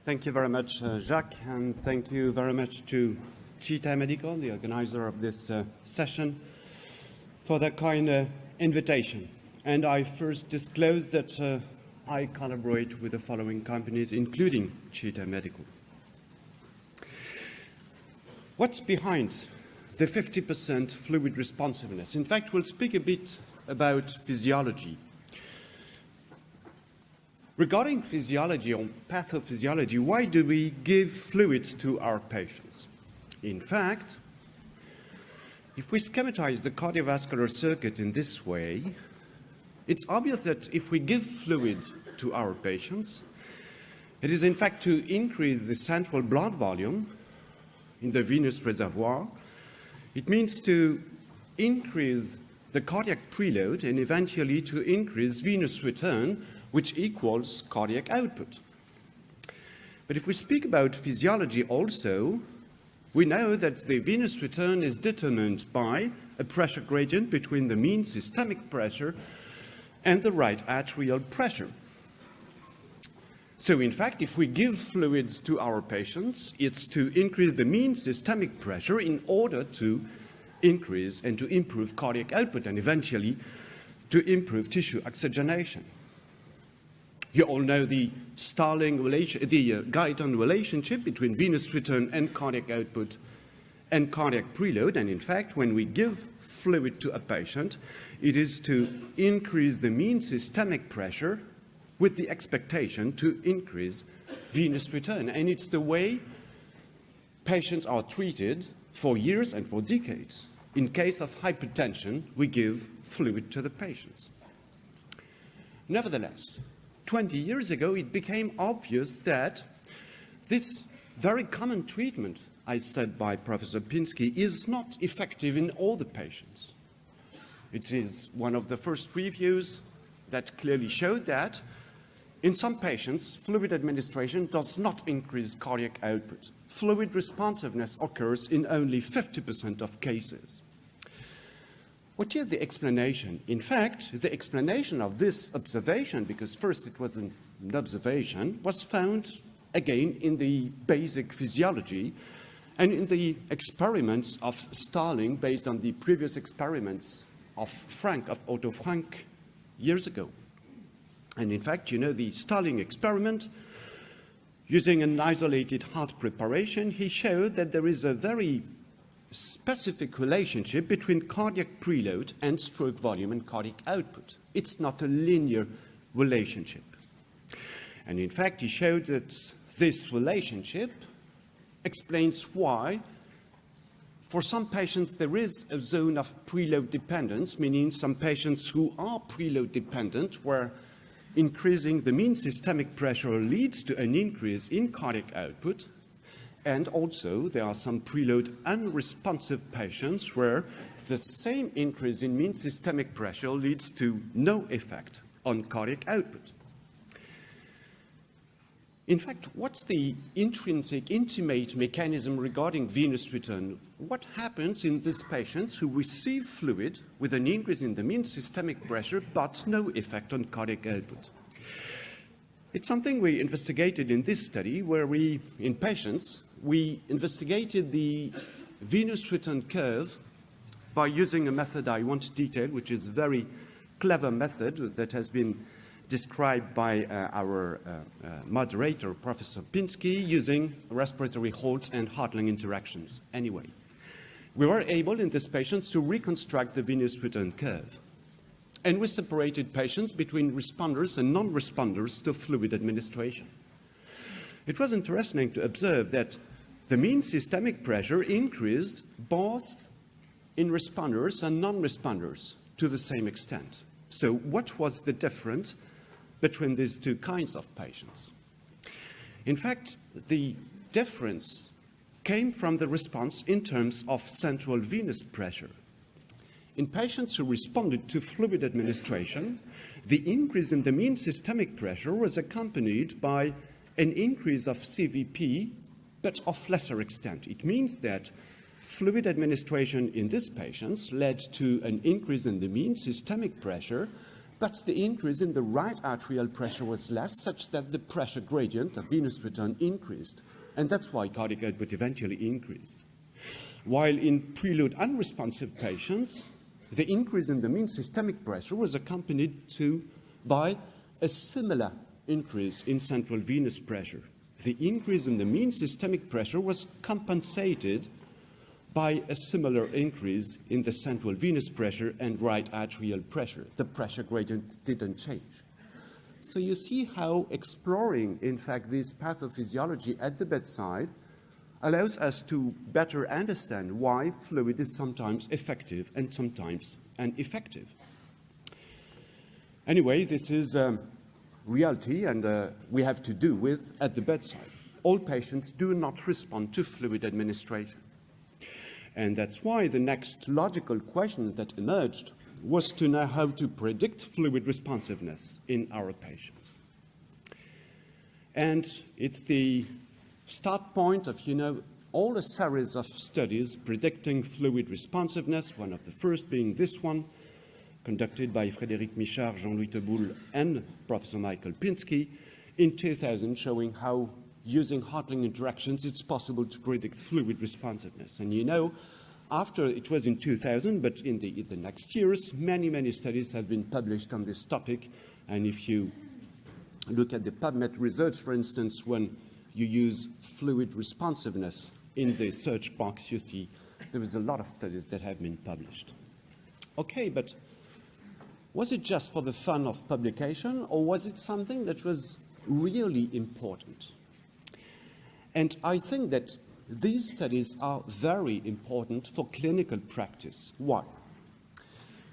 Thank you very much, Jacques, and thank you very much to Cheetah Medical, the organizer of this session, for that kind invitation. And I first disclose that I collaborate with the following companies, including Cheetah Medical. What's behind the 50% fluid responsiveness? In fact, we'll speak a bit about physiology. Regarding physiology or pathophysiology, why do we give fluids to our patients? In fact, if we schematize the cardiovascular circuit in this way, it's obvious that if we give fluid to our patients, it is in fact to increase the central blood volume in the venous reservoir. It means to increase the cardiac preload and eventually to increase venous return, which equals cardiac output. But if we speak about physiology also, we know that the venous return is determined by a pressure gradient between the mean systemic pressure and the right atrial pressure. So in fact, if we give fluids to our patients, it's to increase the mean systemic pressure in order to increase and to improve cardiac output and eventually to improve tissue oxygenation. You all know the Guyton relationship between venous return and cardiac output and cardiac preload. And in fact, when we give fluid to a patient, it is to increase the mean systemic pressure with the expectation to increase venous return. And it's the way patients are treated for years and for decades. In case of hypertension, we give fluid to the patients. Nevertheless, 20 years ago, it became obvious that this very common treatment, as said by Professor Pinsky, is not effective in all the patients. It is one of the first reviews that clearly showed that in some patients, fluid administration does not increase cardiac output. Fluid responsiveness occurs in only 50% of cases. What is the explanation? In fact, the explanation of this observation, because first it was an observation, was found again in the basic physiology and in the experiments of Starling based on the previous experiments of Otto Frank years ago. And in fact, you know, the Starling experiment, using an isolated heart preparation, he showed that there is a very specific relationship between cardiac preload and stroke volume and cardiac output. It's not a linear relationship. And in fact, he showed that this relationship explains why for some patients there is a zone of preload dependence, meaning some patients who are preload dependent where increasing the mean systemic pressure leads to an increase in cardiac output. And also, there are some preload unresponsive patients where the same increase in mean systemic pressure leads to no effect on cardiac output. In fact, what's the intrinsic, intimate mechanism regarding venous return? What happens in these patients who receive fluid with an increase in the mean systemic pressure but no effect on cardiac output? It's something we investigated in this study where in patients, we investigated the venous return curve by using a method I won't detail, which is a very clever method that has been described by our moderator, Professor Pinsky, using respiratory holds and heart-lung interactions. Anyway, we were able in these patients to reconstruct the venous return curve. And we separated patients between responders and non-responders to fluid administration. It was interesting to observe that the mean systemic pressure increased both in responders and non-responders to the same extent. So what was the difference between these two kinds of patients? In fact, the difference came from the response in terms of central venous pressure. In patients who responded to fluid administration, the increase in the mean systemic pressure was accompanied by an increase of CVP, but of lesser extent. It means that fluid administration in these patients led to an increase in the mean systemic pressure, but the increase in the right atrial pressure was less, such that the pressure gradient of venous return increased. And that's why cardiac output eventually increased. While in prelude unresponsive patients, the increase in the mean systemic pressure was accompanied by a similar increase in central venous pressure. The increase in the mean systemic pressure was compensated by a similar increase in the central venous pressure and right atrial pressure. The pressure gradient didn't change. So you see how exploring, in fact, this pathophysiology at the bedside allows us to better understand why fluid is sometimes effective and sometimes ineffective. Anyway, this is reality, and we have to do with at the bedside. All patients do not respond to fluid administration. And that's why the next logical question that emerged was to know how to predict fluid responsiveness in our patients. And it's the start point of, all a series of studies predicting fluid responsiveness, one of the first being this one, conducted by Frédéric Michard, Jean-Louis Teboul, and Professor Michael Pinsky in 2000, showing how using Hartling interactions it's possible to predict fluid responsiveness. And after it was in 2000, but in the next years, many studies have been published on this topic. And if you look at the PubMed results, for instance, when you use fluid responsiveness in the search box, you see there is a lot of studies that have been published. Okay, but was it just for the fun of publication, or was it something that was really important? And I think that these studies are very important for clinical practice. Why?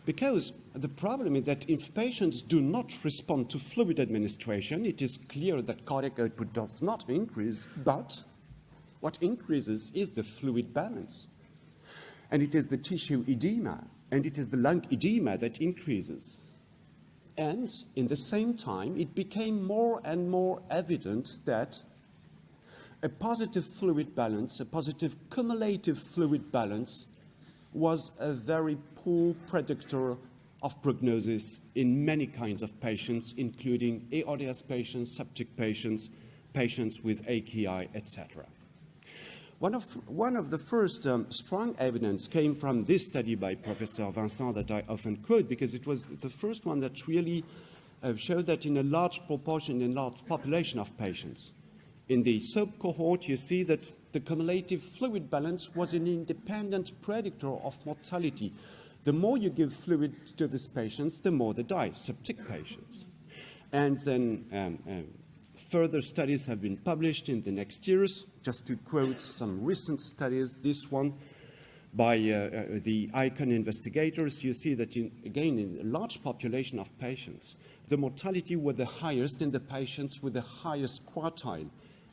Because the problem is that if patients do not respond to fluid administration, it is clear that cardiac output does not increase, but what increases is the fluid balance. And it is the tissue edema, and it is the lung edema that increases. And in the same time, it became more and more evident that a positive fluid balance, a positive cumulative fluid balance, was a very poor predictor of prognosis in many kinds of patients, including ARDS patients, septic patients, patients with AKI, etc. One of the first strong evidence came from this study by Professor Vincent that I often quote, because it was the first one that really showed that in a large proportion, in a large population of patients, in the sub-cohort, you see that the cumulative fluid balance was an independent predictor of mortality. The more you give fluid to these patients, the more they die, septic patients. And then further studies have been published in the next years. Just to quote some recent studies, this one by the ICON investigators, you see that, again, in a large population of patients, the mortality was the highest in the patients with the highest quartile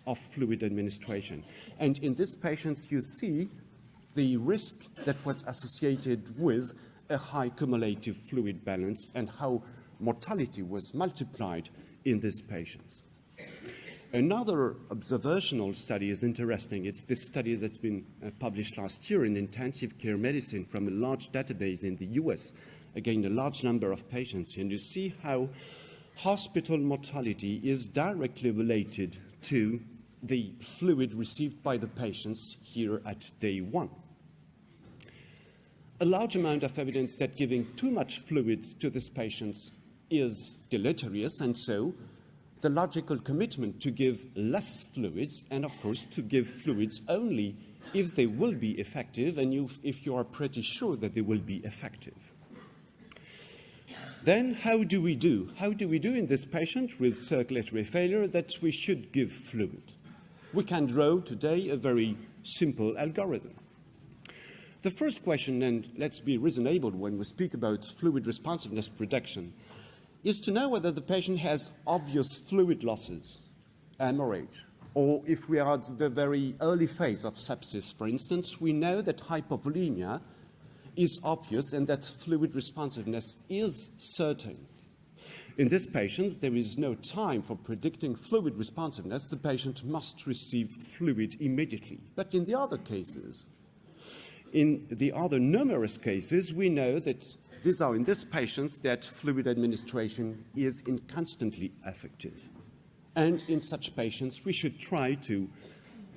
of fluid administration. And in these patients, you see the risk that was associated with a high cumulative fluid balance and how mortality was multiplied in these patients. Another observational study is interesting. It's this study that's been published last year in intensive care medicine from a large database in the US. Again, a large number of patients. And you see how hospital mortality is directly related to the fluid received by the patients here at day one. A large amount of evidence that giving too much fluids to these patients is deleterious, and so the logical commitment to give less fluids, and of course to give fluids only if they will be effective and if you are pretty sure that they will be effective. Then how do we do? How do we do in this patient with circulatory failure that we should give fluid? We can draw today a very simple algorithm. The first question, and let's be reasonable when we speak about fluid responsiveness prediction, is to know whether the patient has obvious fluid losses, hemorrhage, or if we are at the very early phase of sepsis, for instance, we know that hypovolemia is obvious and that fluid responsiveness is certain. In this patient, there is no time for predicting fluid responsiveness. The patient must receive fluid immediately. But in the other cases, in the other numerous cases, we know that these are in these patients that fluid administration is constantly effective. And in such patients, we should try to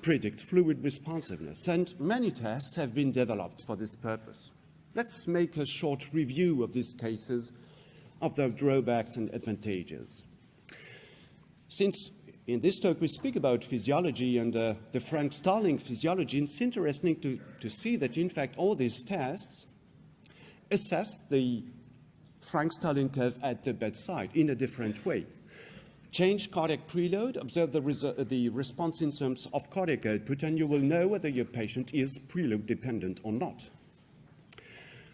predict fluid responsiveness. And many tests have been developed for this purpose. Let's make a short review of these cases, of their drawbacks and advantages. Since in this talk we speak about physiology and the Frank-Starling physiology, it's interesting to see that in fact all these tests assess the Frank-Starling curve at the bedside in a different way. Change cardiac preload, observe the response in terms of cardiac output, and you will know whether your patient is preload dependent or not.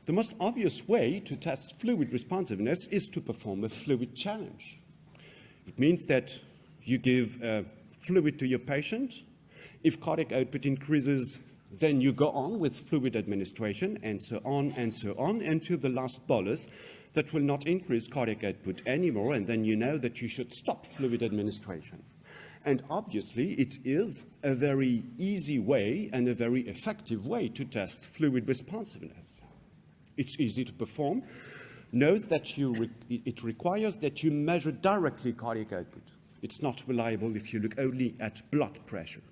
The most obvious way to test fluid responsiveness is to perform a fluid challenge. It means that you give fluid to your patient. If cardiac output increases, then you go on with fluid administration, and so on until the last bolus that will not increase cardiac output anymore, and then you know that you should stop fluid administration. And obviously, it is a very easy way and a very effective way to test fluid responsiveness. It's easy to perform. Note that it requires that you measure directly cardiac output. It's not reliable if you look only at blood pressure.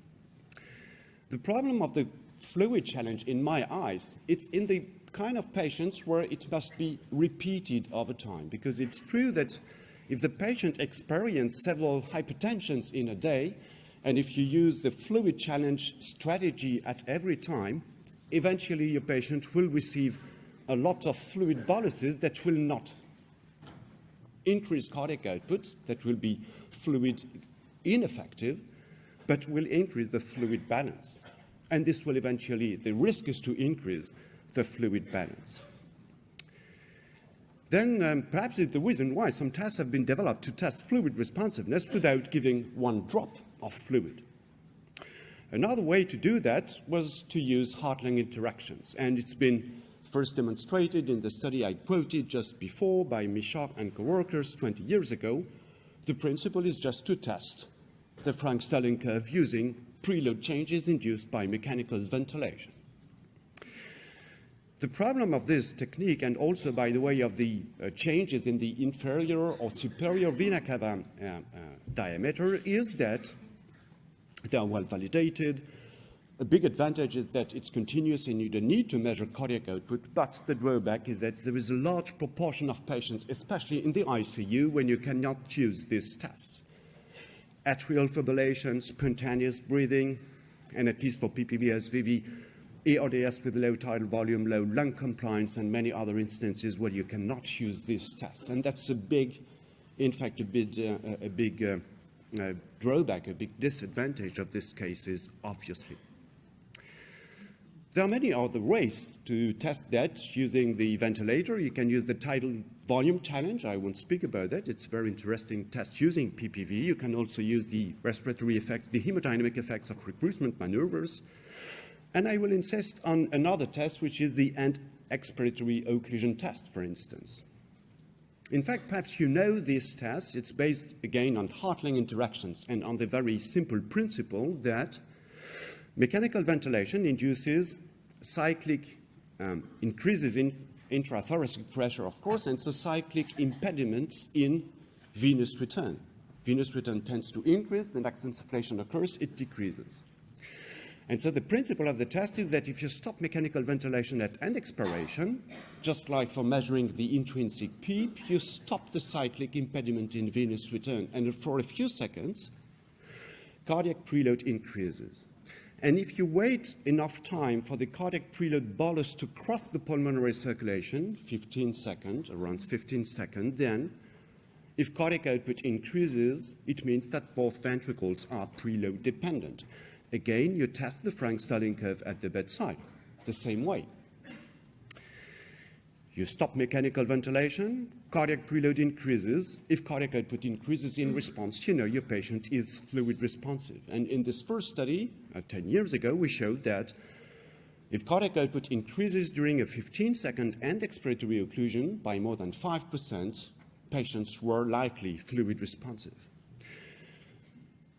The problem of the fluid challenge, in my eyes, it's in the kind of patients where it must be repeated over time, because it's true that if the patient experiences several hypertensions in a day, and if you use the fluid challenge strategy at every time, eventually your patient will receive a lot of fluid boluses that will not increase cardiac output, that will be fluid ineffective, but will increase the fluid balance. And this will eventually, the risk is to increase the fluid balance. Then perhaps it's the reason why some tests have been developed to test fluid responsiveness without giving one drop of fluid. Another way to do that was to use heart-lung interactions, and it's been first demonstrated in the study I quoted just before by Michaud and co-workers 20 years ago. The principle is just to test the Frank-Starling curve using preload changes induced by mechanical ventilation. The problem of this technique, and also, by the way, of the changes in the inferior or superior vena cava diameter, is that they are well validated. A big advantage is that it's continuous and you don't need to measure cardiac output, but the drawback is that there is a large proportion of patients, especially in the ICU, when you cannot use this test. Atrial fibrillation, spontaneous breathing, and at least for PPV-SVV, ERDS with low tidal volume, low lung compliance, and many other instances where you cannot use this test. And that's a big, in fact, a big drawback, a big disadvantage of this case is obviously. There are many other ways to test that using the ventilator. You can use the tidal volume challenge. I won't speak about that. It's a very interesting test using PPV. You can also use the respiratory effects, the hemodynamic effects of recruitment maneuvers. And I will insist on another test, which is the expiratory occlusion test, for instance. In fact, perhaps you know this test. It's based, again, on heart-lung interactions and on the very simple principle that mechanical ventilation induces cyclic increases in intrathoracic pressure, of course, and so cyclic impediments in venous return. Venous return tends to increase. The next insufflation occurs, it decreases. And so the principle of the test is that if you stop mechanical ventilation at end expiration, just like for measuring the intrinsic PEEP, you stop the cyclic impediment in venous return. And for a few seconds, cardiac preload increases. And if you wait enough time for the cardiac preload bolus to cross the pulmonary circulation, 15 seconds, around 15 seconds, then if cardiac output increases, it means that both ventricles are preload dependent. Again, you test the Frank-Starling curve at the bedside, the same way. You stop mechanical ventilation, cardiac preload increases. If cardiac output increases in response, you know your patient is fluid responsive. And in this first study, 10 years ago, we showed that if cardiac output increases during a 15-second end expiratory occlusion by more than 5%, patients were likely fluid responsive.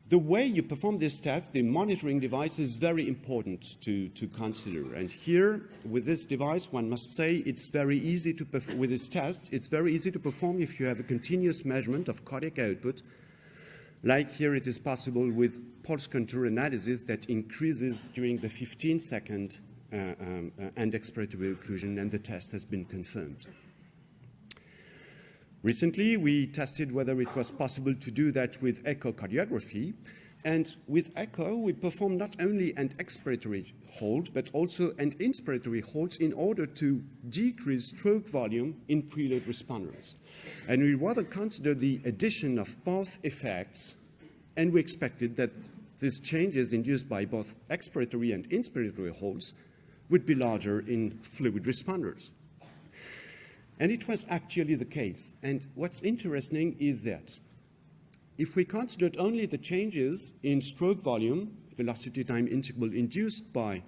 the way you perform this test, the monitoring device, is very important to consider. And here, with this device, one must say it's very easy to perform. With this test, it's very easy to perform if you have a continuous measurement of cardiac output. Like here, it is possible with pulse contour analysis that increases during the 15-second end expiratory occlusion, and the test has been confirmed. Recently, we tested whether it was possible to do that with echocardiography. And with echo, we performed not only an expiratory hold, but also an inspiratory hold in order to decrease stroke volume in preload responders. And we rather considered the addition of both effects, and we expected that these changes induced by both expiratory and inspiratory holds would be larger in fluid responders. And it was actually the case. And what's interesting is that if we considered only the changes in stroke volume, velocity time interval induced by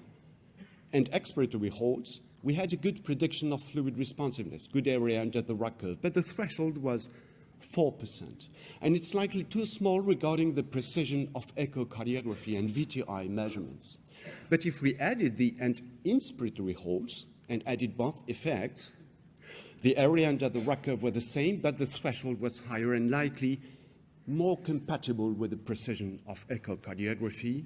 and expiratory holds, we had a good prediction of fluid responsiveness, good area under the RAC curve, but the threshold was 4%. And it's likely too small regarding the precision of echocardiography and VTI measurements. But if we added the and inspiratory holds and added both effects, the area under the RAC curve were the same, but the threshold was higher and likely more compatible with the precision of echocardiography.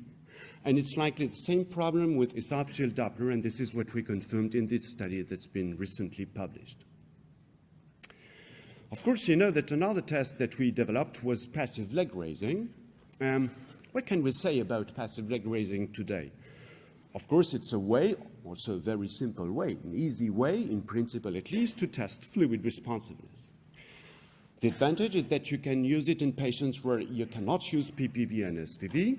And it's likely the same problem with esophageal Doppler, and this is what we confirmed in this study that's been recently published. Of course, you know that another test that we developed was passive leg raising. What can we say about passive leg raising today? Of course, it's a way, also a very simple way, an easy way, in principle at least, to test fluid responsiveness. The advantage is that you can use it in patients where you cannot use PPV and SVV,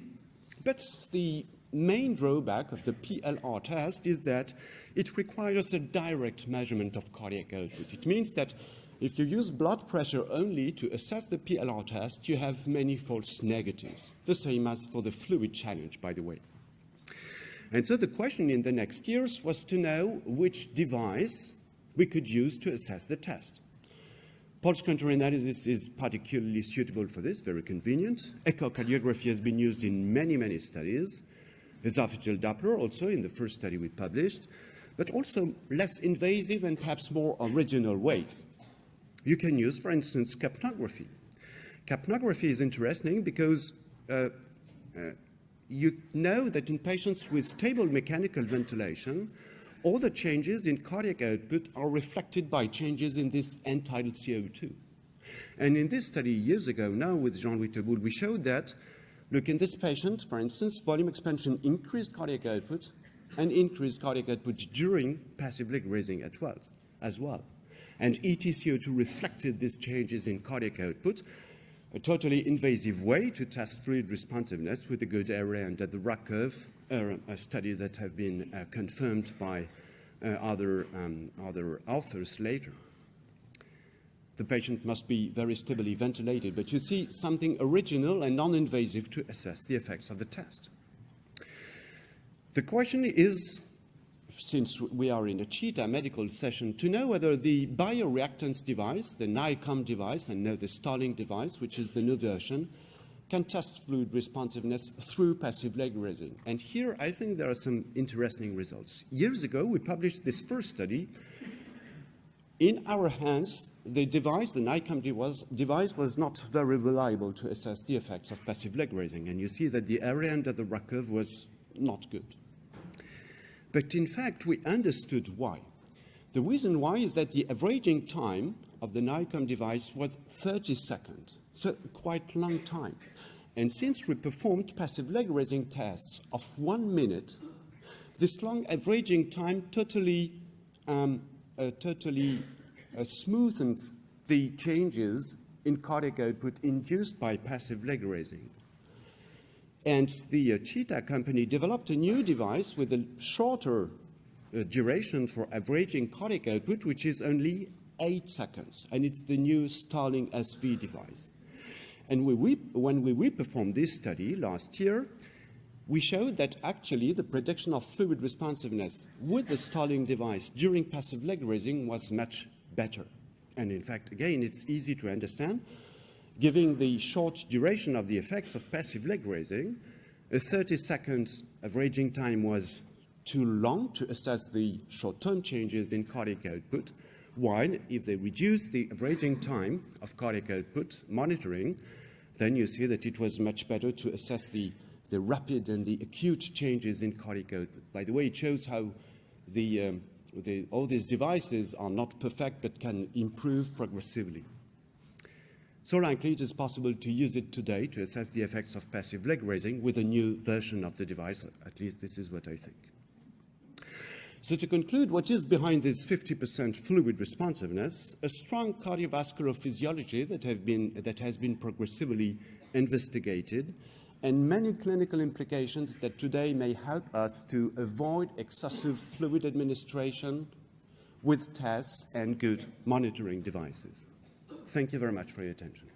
but the main drawback of the PLR test is that it requires a direct measurement of cardiac output. It means that if you use blood pressure only to assess the PLR test, you have many false negatives, the same as for the fluid challenge, by the way. And so the question in the next years was to know which device we could use to assess the test. Pulse contour analysis is particularly suitable for this, very convenient. Echocardiography has been used in many, many studies. Esophageal Doppler also in the first study we published, but also less invasive and perhaps more original ways. You can use, for instance, capnography. Capnography is interesting because you know that in patients with stable mechanical ventilation, all the changes in cardiac output are reflected by changes in this untitled CO2. And in this study years ago now with Jean-Louis Teboul, we showed that, look, in this patient, for instance, volume expansion increased cardiac output and increased cardiac output during passive leg raising as well. And ETCO2 reflected these changes in cardiac output, a totally invasive way to test fluid responsiveness with a good area under the RAC curve, a study that have been confirmed by other authors later. The patient must be very stably ventilated, but you see something original and non-invasive to assess the effects of the test. The question is, since we are in a cheetah medical session, to know whether the bioreactance device, the NICOM device, and now the Starling device, which is the new version, can test fluid responsiveness through passive leg raising. And here I think there are some interesting results. Years ago, we published this first study. In our hands, the device, the NICOM device, was not very reliable to assess the effects of passive leg raising. And you see that the area under the RAC curve was not good. But in fact, we understood why. The reason why is that the averaging time of the NICOM device was 30 seconds, so quite long time. And since we performed passive leg raising tests of 1 minute, this long averaging time totally smoothened the changes in cardiac output induced by passive leg raising. And the Cheetah company developed a new device with a shorter duration for averaging cardiac output, which is only 8 seconds. And it's the new Starling SV device. And when we reperformed this study last year, we showed that actually the prediction of fluid responsiveness with the Starling device during passive leg raising was much better. And in fact, again, it's easy to understand. Given the short duration of the effects of passive leg raising, a 30 seconds averaging time was too long to assess the short-term changes in cardiac output, while if they reduce the averaging time of cardiac output monitoring, then you see that it was much better to assess the rapid and the acute changes in cardiac output. By the way, it shows how all these devices are not perfect but can improve progressively. So likely it is possible to use it today to assess the effects of passive leg raising with a new version of the device. At least this is what I think. So to conclude, what is behind this 50% fluid responsiveness? A strong cardiovascular physiology that has been progressively investigated, and many clinical implications that today may help us to avoid excessive fluid administration with tests and good monitoring devices. Thank you very much for your attention.